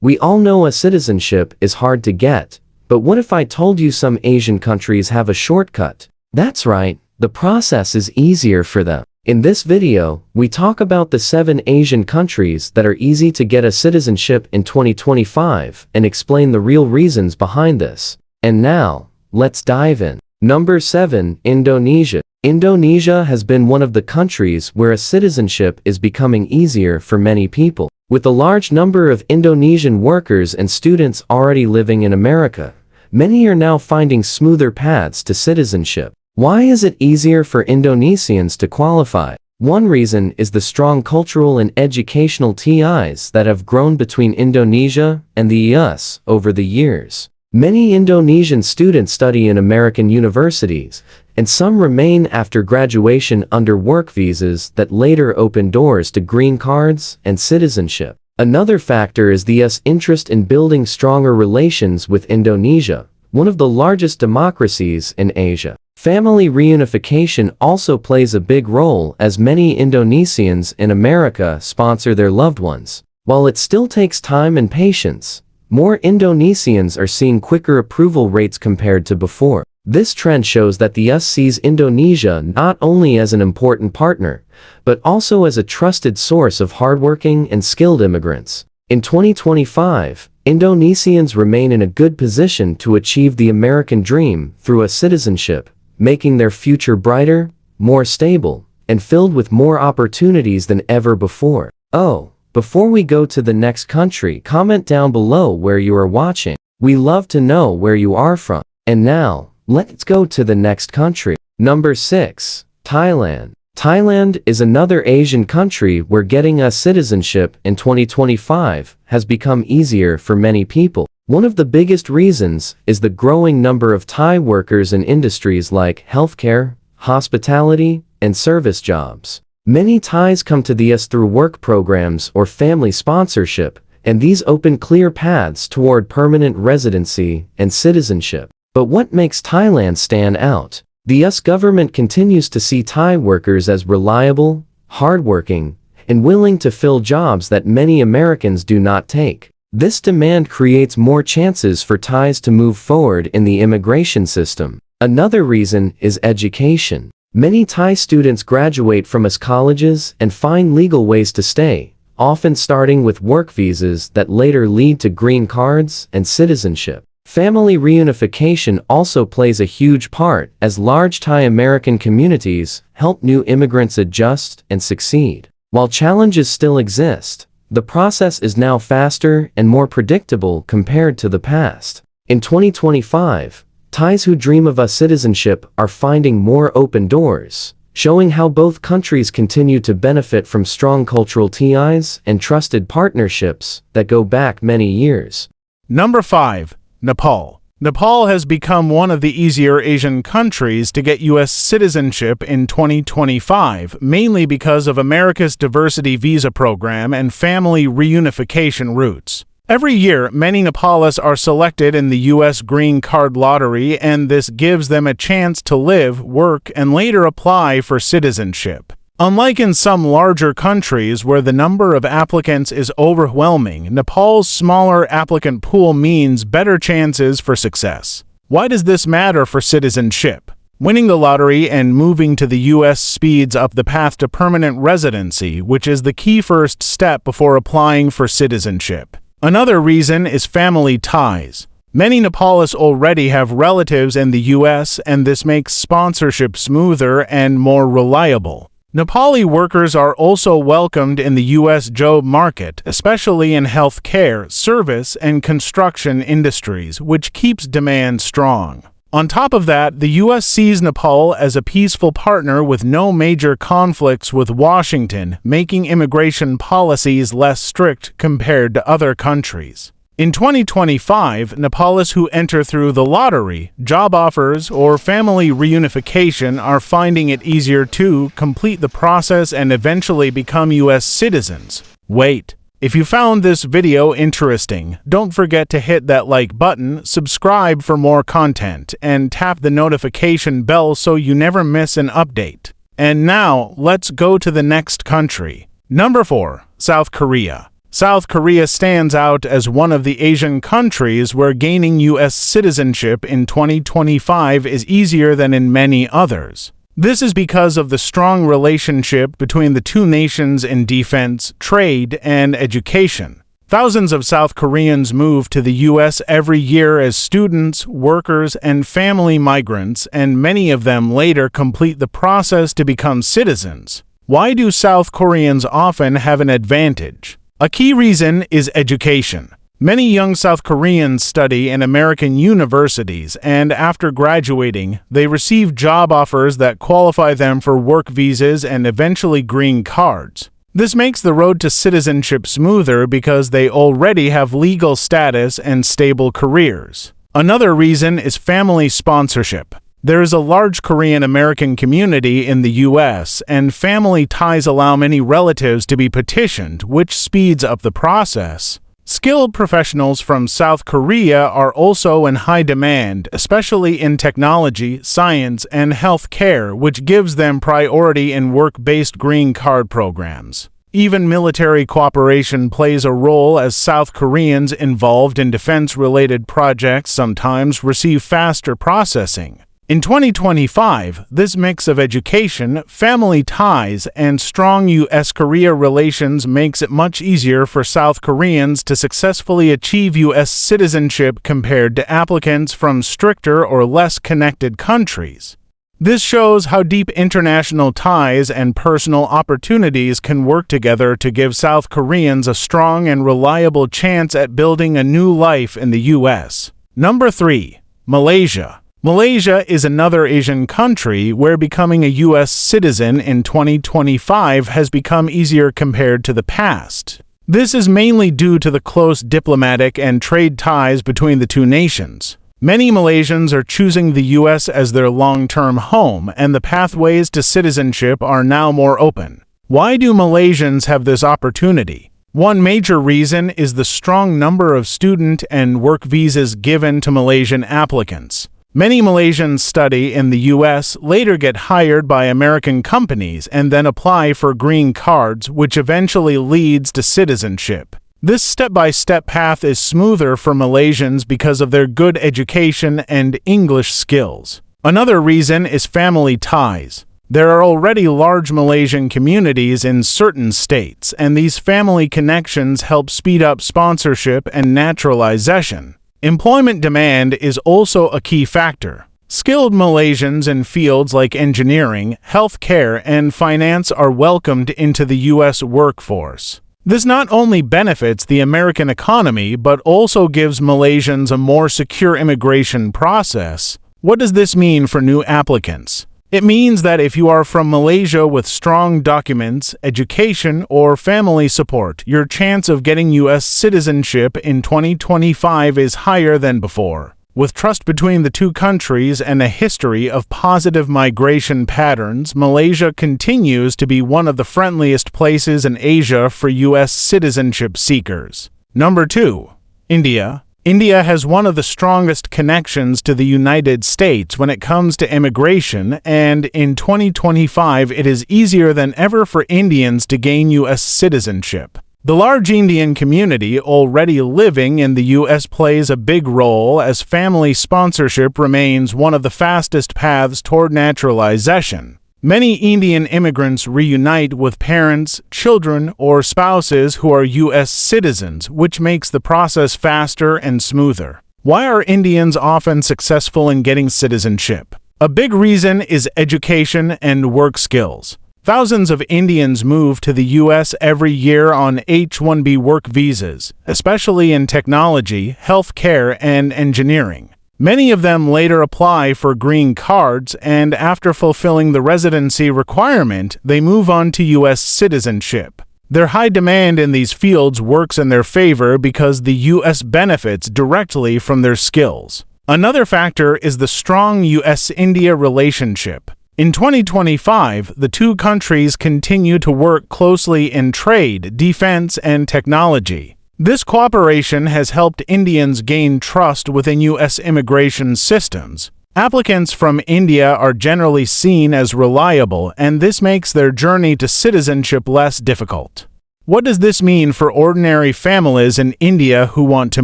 We all know a citizenship is hard to get, but what if I told you some Asian countries have a shortcut? That's right, the process is easier for them. In this video, we talk about the 7 Asian countries that are easy to get a citizenship in 2025 and explain the real reasons behind this. And now, let's dive in. Number 7, Indonesia. Indonesia has been one of the countries where a citizenship is becoming easier for many people. With a large number of Indonesian workers and students already living in America, many are now finding smoother paths to citizenship. Why is it easier for Indonesians to qualify? One reason is the strong cultural and educational ties that have grown between Indonesia and the US over the years. Many Indonesian students study in American universities, and some remain after graduation under work visas that later open doors to green cards and citizenship. Another factor is the US interest in building stronger relations with Indonesia, one of the largest democracies in Asia. Family reunification also plays a big role as many Indonesians in America sponsor their loved ones. While it still takes time and patience, more Indonesians are seeing quicker approval rates compared to before. This trend shows that the US sees Indonesia not only as an important partner, but also as a trusted source of hardworking and skilled immigrants. In 2025, Indonesians remain in a good position to achieve the American dream through a citizenship, making their future brighter, more stable, and filled with more opportunities than ever before. Oh, before we go to the next country, comment down below where you are watching. We love to know where you are from. And now, let's go to the next country. Number 6, Thailand. Thailand is another Asian country where getting a citizenship in 2025 has become easier for many people. One of the biggest reasons is the growing number of Thai workers in industries like healthcare, hospitality, and service jobs. Many Thais come to the US through work programs or family sponsorship, and these open clear paths toward permanent residency and citizenship. But what makes Thailand stand out? The US government continues to see Thai workers as reliable, hardworking, and willing to fill jobs that many Americans do not take. This demand creates more chances for Thais to move forward in the immigration system. Another reason is education. Many Thai students graduate from US colleges and find legal ways to stay, often starting with work visas that later lead to green cards and citizenship. Family reunification also plays a huge part as large Thai American communities help new immigrants adjust and succeed. While challenges still exist, the process is now faster and more predictable compared to the past. In 2025, Thais who dream of a citizenship are finding more open doors, showing how both countries continue to benefit from strong cultural ties and trusted partnerships that go back many years. Number 5. Nepal. Nepal has become one of the easier Asian countries to get U.S. citizenship in 2025, mainly because of America's diversity visa program and family reunification routes. Every year, many Nepalis are selected in the U.S. Green Card Lottery, and this gives them a chance to live, work, and later apply for citizenship. Unlike in some larger countries where the number of applicants is overwhelming, Nepal's smaller applicant pool means better chances for success. Why does this matter for citizenship? Winning the lottery and moving to the U.S. speeds up the path to permanent residency, which is the key first step before applying for citizenship. Another reason is family ties. Many Nepalis already have relatives in the U.S., and this makes sponsorship smoother and more reliable. Nepali workers are also welcomed in the U.S. job market, especially in healthcare, service, and construction industries, which keeps demand strong. On top of that, the U.S. sees Nepal as a peaceful partner with no major conflicts with Washington, making immigration policies less strict compared to other countries. In 2025, Nepalis who enter through the lottery, job offers, or family reunification are finding it easier to complete the process and eventually become U.S. citizens. Wait! If you found this video interesting, don't forget to hit that like button, subscribe for more content, and tap the notification bell so you never miss an update. And now, let's go to the next country. Number 4. South Korea. South Korea stands out as one of the Asian countries where gaining U.S. citizenship in 2025 is easier than in many others. This is because of the strong relationship between the two nations in defense, trade, and education. Thousands of South Koreans move to the U.S. every year as students, workers, and family migrants, and many of them later complete the process to become citizens. Why do South Koreans often have an advantage? A key reason is education. Many young South Koreans study in American universities, and after graduating, they receive job offers that qualify them for work visas and eventually green cards. This makes the road to citizenship smoother because they already have legal status and stable careers. Another reason is family sponsorship. There is a large Korean American community in the U.S., and family ties allow many relatives to be petitioned, which speeds up the process. Skilled professionals from South Korea are also in high demand, especially in technology, science, and health care, which gives them priority in work-based green card programs. Even military cooperation plays a role as South Koreans involved in defense-related projects sometimes receive faster processing. In 2025, this mix of education, family ties, and strong U.S.-Korea relations makes it much easier for South Koreans to successfully achieve U.S. citizenship compared to applicants from stricter or less connected countries. This shows how deep international ties and personal opportunities can work together to give South Koreans a strong and reliable chance at building a new life in the U.S. Number 3. Malaysia. Malaysia is another Asian country where becoming a U.S. citizen in 2025 has become easier compared to the past. This is mainly due to the close diplomatic and trade ties between the two nations. Many Malaysians are choosing the U.S. as their long-term home, and the pathways to citizenship are now more open. Why do Malaysians have this opportunity? One major reason is the strong number of student and work visas given to Malaysian applicants. Many Malaysians study in the U.S., later get hired by American companies, and then apply for green cards, which eventually leads to citizenship. This step-by-step path is smoother for Malaysians because of their good education and English skills. Another reason is family ties. There are already large Malaysian communities in certain states, and these family connections help speed up sponsorship and naturalization. Employment demand is also a key factor. Skilled Malaysians in fields like engineering, healthcare, and finance are welcomed into the U.S. workforce. This not only benefits the American economy, but also gives Malaysians a more secure immigration process. What does this mean for new applicants? It means that if you are from Malaysia with strong documents, education, or family support, your chance of getting U.S. citizenship in 2025 is higher than before. With trust between the two countries and a history of positive migration patterns, Malaysia continues to be one of the friendliest places in Asia for U.S. citizenship seekers. Number 2. India. India has one of the strongest connections to the United States when it comes to immigration, and in 2025 it is easier than ever for Indians to gain U.S. citizenship. The large Indian community already living in the U.S. plays a big role as family sponsorship remains one of the fastest paths toward naturalization. Many Indian immigrants reunite with parents, children, or spouses who are U.S. citizens, which makes the process faster and smoother. Why are Indians often successful in getting citizenship? A big reason is education and work skills. Thousands of Indians move to the U.S. every year on H-1B work visas, especially in technology, healthcare, and engineering. Many of them later apply for green cards, and after fulfilling the residency requirement, they move on to U.S. citizenship. Their high demand in these fields works in their favor because the U.S. benefits directly from their skills. Another factor is the strong U.S.-India relationship. In 2025, the two countries continue to work closely in trade, defense, and technology. This cooperation has helped Indians gain trust within U.S. immigration systems. Applicants from India are generally seen as reliable, and this makes their journey to citizenship less difficult. What does this mean for ordinary families in India who want to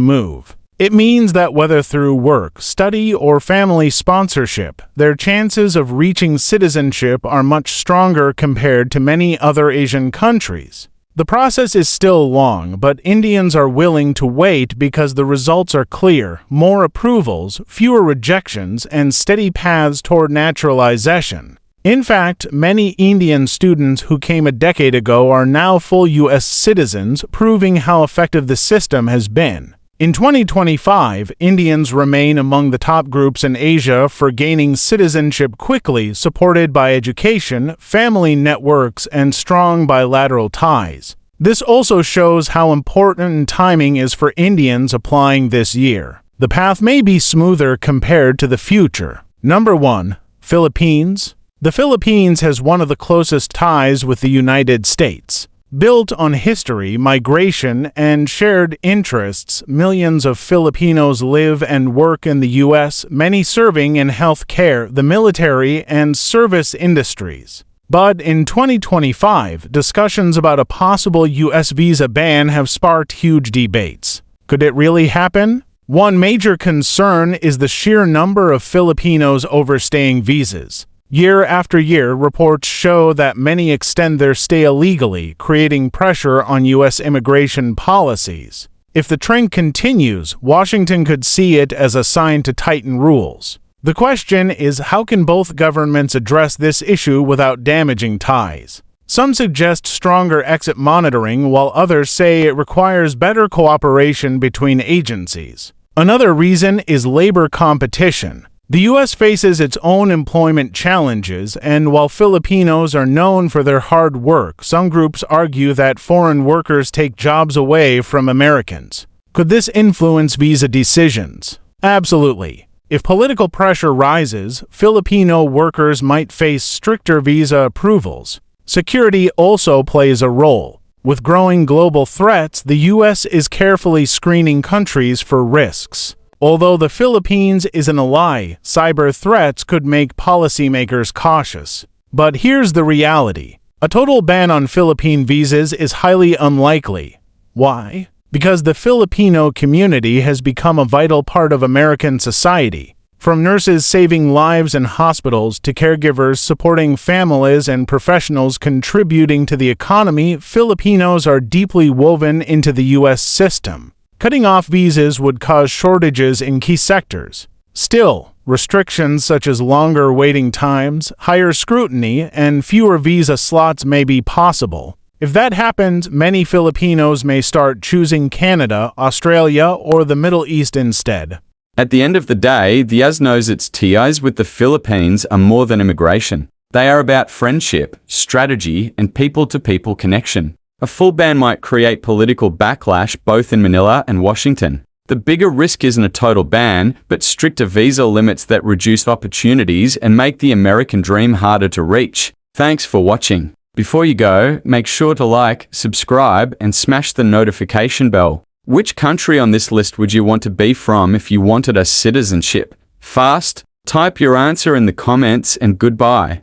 move? It means that whether through work, study, or family sponsorship, their chances of reaching citizenship are much stronger compared to many other Asian countries. The process is still long, but Indians are willing to wait because the results are clear: more approvals, fewer rejections, and steady paths toward naturalization. In fact, many Indian students who came a decade ago are now full U.S. citizens, proving how effective the system has been. In 2025, Indians remain among the top groups in Asia for gaining citizenship quickly, supported by education, family networks, and strong bilateral ties. This also shows how important timing is for Indians applying this year. The path may be smoother compared to the future. Number 1. Philippines. The Philippines has one of the closest ties with the United States. Built on history, migration, and shared interests, millions of Filipinos live and work in the U.S., many serving in healthcare, the military, and service industries. But in 2025, discussions about a possible U.S. visa ban have sparked huge debates. Could it really happen? One major concern is the sheer number of Filipinos overstaying visas. Year after year, reports show that many extend their stay illegally, creating pressure on U.S. immigration policies. If the trend continues, Washington could see it as a sign to tighten rules. The question is, how can both governments address this issue without damaging ties? Some suggest stronger exit monitoring, while others say it requires better cooperation between agencies. Another reason is labor competition. The U.S. faces its own employment challenges, and while Filipinos are known for their hard work, some groups argue that foreign workers take jobs away from Americans. Could this influence visa decisions? Absolutely. If political pressure rises, Filipino workers might face stricter visa approvals. Security also plays a role. With growing global threats, the U.S. is carefully screening countries for risks. Although the Philippines is an ally, cyber threats could make policymakers cautious. But here's the reality. A total ban on Philippine visas is highly unlikely. Why? Because the Filipino community has become a vital part of American society. From nurses saving lives in hospitals to caregivers supporting families and professionals contributing to the economy, Filipinos are deeply woven into the U.S. system. Cutting off visas would cause shortages in key sectors. Still, restrictions such as longer waiting times, higher scrutiny, and fewer visa slots may be possible. If that happens, many Filipinos may start choosing Canada, Australia, or the Middle East instead. At the end of the day, the US knows its ties with the Philippines are more than immigration. They are about friendship, strategy, and people-to-people connection. A full ban might create political backlash both in Manila and Washington. The bigger risk isn't a total ban, but stricter visa limits that reduce opportunities and make the American dream harder to reach. Thanks for watching. Before you go, make sure to like, subscribe, and smash the notification bell. Which country on this list would you want to be from if you wanted a citizenship? Fast? Type your answer in the comments and goodbye.